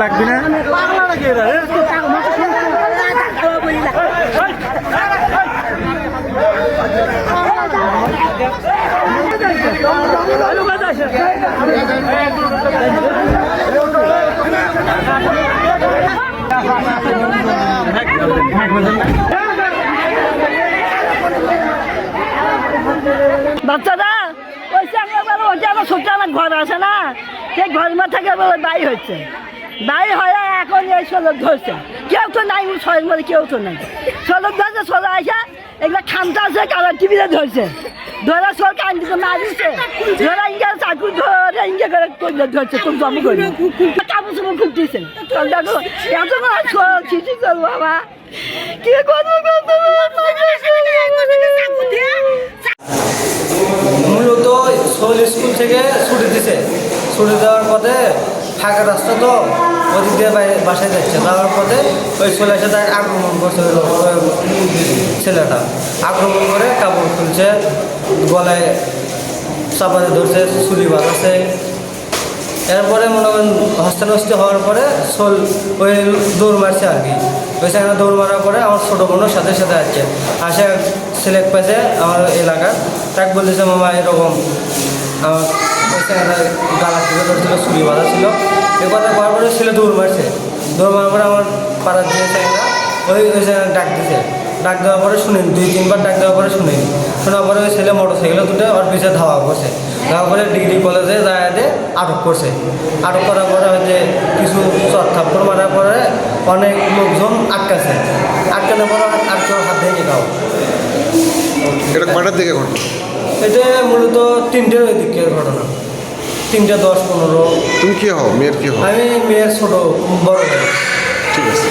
লাগবি না বাচ্চারা ওই ওইটা আমার ছোট্ট আমার ঘর আছে না সেই ঘরের মধ্যে থেকে বাই হচ্ছে বাই হয়ে এখন এই সলক ধরছে কেউ তো নাই ছয়ের মধ্যে কেউ তো নাই সলক ধরছে সলক আসা এগুলো খামটা আছে কালার টিভিতে ধরছে ধরা সর কান্দিতে মারিছে ধরা ইঙ্গা চাকু ধরে ইঙ্গা করে করলে ধরছে তুমি জমা করে কাপড় চুপড় খুঁজতেছে দেখো এত চিঠি চল বাবা কি করবো মূলত সোল স্কুল থেকে ছুটি দিছে ছুটি দেওয়ার পথে ফাঁকা রাস্তা তো ওদিক দিয়ে বাসায় যাচ্ছে যাওয়ার পথে ওই ছেলের সাথে আক্রমণ করছে ছেলেটা আক্রমণ করে কাপড় খুলছে গলায় চাপাতে ধরছে ছুরি বাঁধাচ্ছে এরপরে মনে করেন হস্তানস্তি হওয়ার পরে সোল ওই দৌড় মারছে আর কি ওই সেখানে দৌড় মারার পরে আমার ছোটো বোনের সাথে সাথে আসছে আসে সিলেক্ট পাইছে আমার এলাকার তাকে বলতেছে মামা এরকম আমার ওই সেখানে গালা থেকে ধরছিল ছুরি বাঁধা ছিল এ কথা করার পরে ছেলে দৌড় মারছে দৌড় মারার পরে আমার পাড়ার দিয়ে সেখানে ওই সেখানে ডাক দিছে ডাক দেওয়ার পরে শুনিনি 2-3 বার ডাক দেওয়ার পরে শুনিনি শোনার পরে ওই ছেলে মোটরসাইকেলে দুটো ওর পিছিয়ে ধাওয়া করছে ধাওয়া করে ডিগ্রি কলেজে যায় আটক করছে আটক করার পরে হচ্ছে কিছু চট থাপ্পড় মারার পরে অনেক লোকজন আটকাছে আটকানোর পরে আর কেউ হাত দিয়ে নিয়ে খাও এটা কয়টার দিকে ঘটনা? এটা মূলত 3টের ওই দিকের ঘটনা 3:10-15। তুমি কি হও? মেয়ের কি হও? আমি মেয়ের ছোটো বড়। ঠিক আছে।